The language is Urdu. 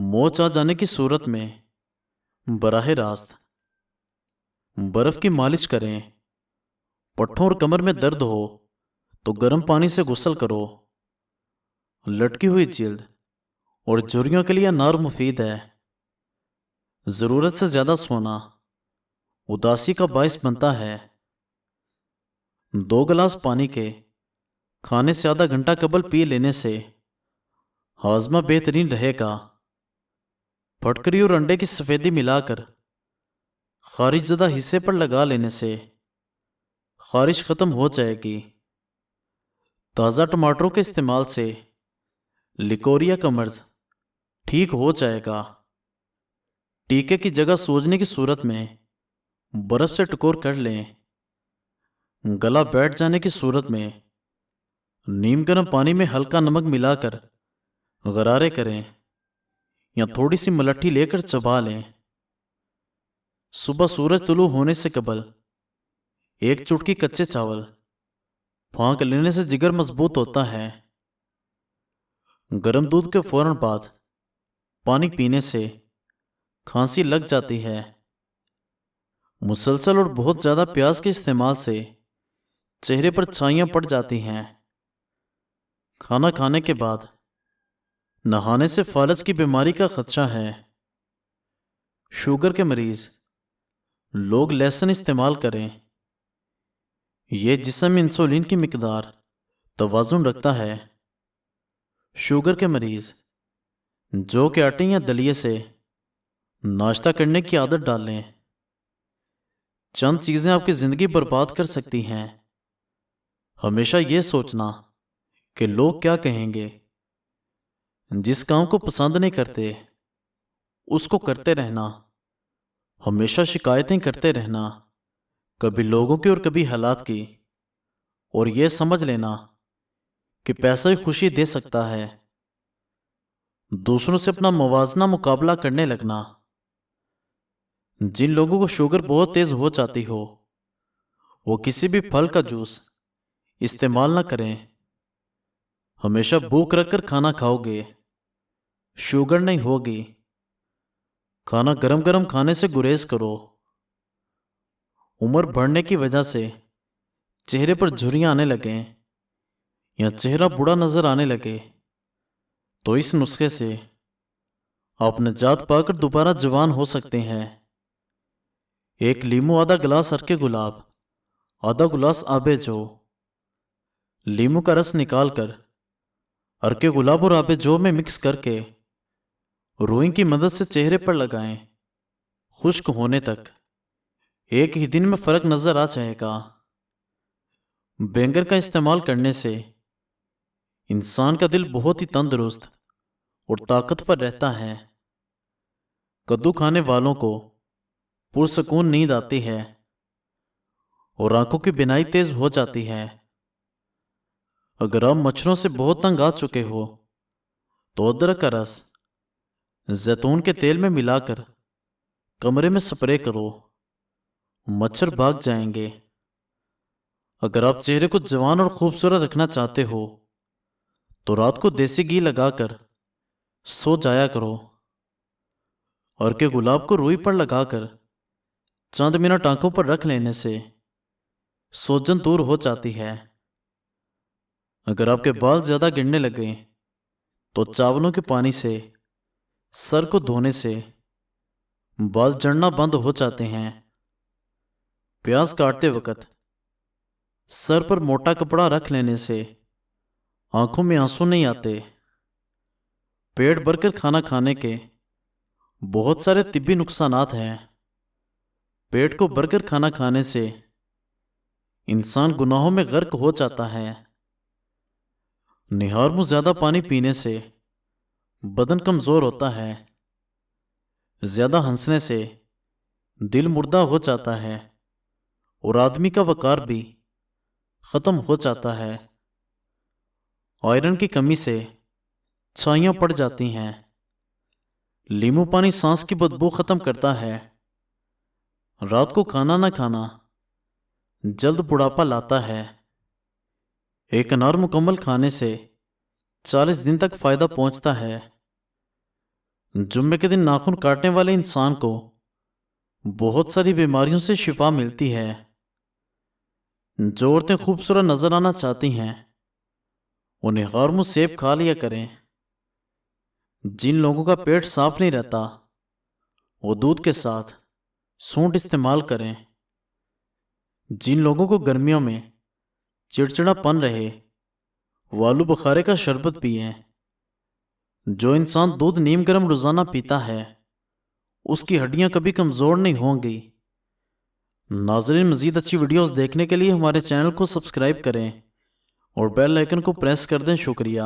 موچ آ جانے کی صورت میں براہ راست برف کی مالش کریں۔ پٹھوں اور کمر میں درد ہو تو گرم پانی سے غسل کرو۔ لٹکی ہوئی جلد اور جھریوں کے لیے انار مفید ہے۔ ضرورت سے زیادہ سونا اداسی کا باعث بنتا ہے۔ 2 گلاس پانی کے کھانے سے آدھا گھنٹہ قبل پی لینے سے ہاضمہ بہترین رہے گا۔ پھٹکری اور انڈے کی سفیدی ملا کر خارش زدہ حصے پر لگا لینے سے خارش ختم ہو جائے گی۔ تازہ ٹماٹروں کے استعمال سے لیکوریا کا مرض ٹھیک ہو جائے گا۔ ٹیکے کی جگہ سوجنے کی صورت میں برف سے ٹکور کر لیں۔ گلا بیٹھ جانے کی صورت میں نیم گرم پانی میں ہلکا نمک ملا کر غرارے کریں یا تھوڑی سی ملٹھی لے کر چبا لیں۔ صبح سورج طلوع ہونے سے قبل 1 چٹکی کچے چاول پھانک لینے سے جگر مضبوط ہوتا ہے۔ گرم دودھ کے فوراً بعد پانی پینے سے کھانسی لگ جاتی ہے۔ مسلسل اور بہت زیادہ پیاز کے استعمال سے چہرے پر چھائیاں پڑ جاتی ہیں۔ کھانا کھانے کے بعد نہانے سے فالج کی بیماری کا خدشہ ہے۔ شوگر کے مریض لوگ لہسن استعمال کریں۔ یہ جسم میں انسولین کی مقدار توازن رکھتا ہے۔ شوگر کے مریض جو کہ آٹے یا دلیے سے ناشتہ کرنے کی عادت ڈال لیں۔ چند چیزیں آپ کی زندگی برباد کر سکتی ہیں۔ ہمیشہ یہ سوچنا کہ لوگ کیا کہیں گے۔ جس کام کو پسند نہیں کرتے اس کو کرتے رہنا۔ ہمیشہ شکایتیں کرتے رہنا، کبھی لوگوں کی اور کبھی حالات کی، اور یہ سمجھ لینا کہ پیسہ ہی خوشی دے سکتا ہے۔ دوسروں سے اپنا موازنہ مقابلہ کرنے لگنا۔ جن لوگوں کو شوگر بہت تیز ہو جاتی ہو وہ کسی بھی پھل کا جوس استعمال نہ کریں۔ ہمیشہ بھوک رکھ کر کھانا کھاؤ گے، شوگر نہیں ہوگی۔ کھانا گرم گرم کھانے سے گریز کرو۔ عمر بڑھنے کی وجہ سے چہرے پر جھریاں آنے لگیں یا چہرہ بوڑھا نظر آنے لگے تو اس نسخے سے آپ نجات پا کر دوبارہ جوان ہو سکتے ہیں۔ 1 لیمو، آدھا گلاس ارکے گلاب، آدھا گلاس آب جو۔ لیمو کا رس نکال کر ارکے گلاب اور آب جو میں مکس کر کے روئی کی مدد سے چہرے پر لگائیں۔ خشک ہونے تک 1 ہی دن میں فرق نظر آ جائے گا۔ بینگن کا استعمال کرنے سے انسان کا دل بہت ہی تندرست اور طاقتور رہتا ہے۔ کدو کھانے والوں کو پرسکون نیند آتی ہے اور آنکھوں کی بینائی تیز ہو جاتی ہے۔ اگر آپ مچھروں سے بہت تنگ آ چکے ہو تو ادرک کا رس زیتون کے تیل میں ملا کر کمرے میں سپرے کرو، مچھر بھاگ جائیں گے۔ اگر آپ چہرے کو جوان اور خوبصورت رکھنا چاہتے ہو تو رات کو دیسی گھی لگا کر سو جایا کرو۔ اور کہ گلاب کو روئی پر لگا کر چند منٹ آنکھوں پر رکھ لینے سے سوجن دور ہو جاتی ہے۔ اگر آپ کے بال زیادہ گرنے لگیں تو چاولوں کے پانی سے سر کو دھونے سے بال جڑنا بند ہو جاتے ہیں۔ پیاز کاٹتے وقت سر پر موٹا کپڑا رکھ لینے سے آنکھوں میں آنسو نہیں آتے۔ پیٹ بھر کر کھانا کھانے کے بہت سارے طبی نقصانات ہیں۔ پیٹ کو بھر کر کھانا کھانے سے انسان گناہوں میں غرق ہو جاتا ہے۔ نہار منہ زیادہ پانی پینے سے بدن کمزور ہوتا ہے۔ زیادہ ہنسنے سے دل مردہ ہو جاتا ہے اور آدمی کا وقار بھی ختم ہو جاتا ہے۔ آئرن کی کمی سے چھائیاں پڑ جاتی ہیں۔ لیمو پانی سانس کی بدبو ختم کرتا ہے۔ رات کو کھانا نہ کھانا جلد بڑھاپا لاتا ہے۔ 1 انار مکمل کھانے سے 40 دن تک فائدہ پہنچتا ہے۔ جمعے کے دن ناخن کاٹنے والے انسان کو بہت ساری بیماریوں سے شفا ملتی ہے۔ جو عورتیں خوبصورت نظر آنا چاہتی ہیں انہیں ہارمو سیب کھا لیا کریں۔ جن لوگوں کا پیٹ صاف نہیں رہتا وہ دودھ کے ساتھ سونٹ استعمال کریں۔ جن لوگوں کو گرمیوں میں چڑچڑا پن رہے وہ آلو بخارے کا شربت پئیں۔ جو انسان دودھ نیم گرم روزانہ پیتا ہے اس کی ہڈیاں کبھی کمزور نہیں ہوں گی۔ ناظرین، مزید اچھی ویڈیوز دیکھنے کے لیے ہمارے چینل کو سبسکرائب کریں اور بیل آئیکن کو پریس کر دیں۔ شکریہ۔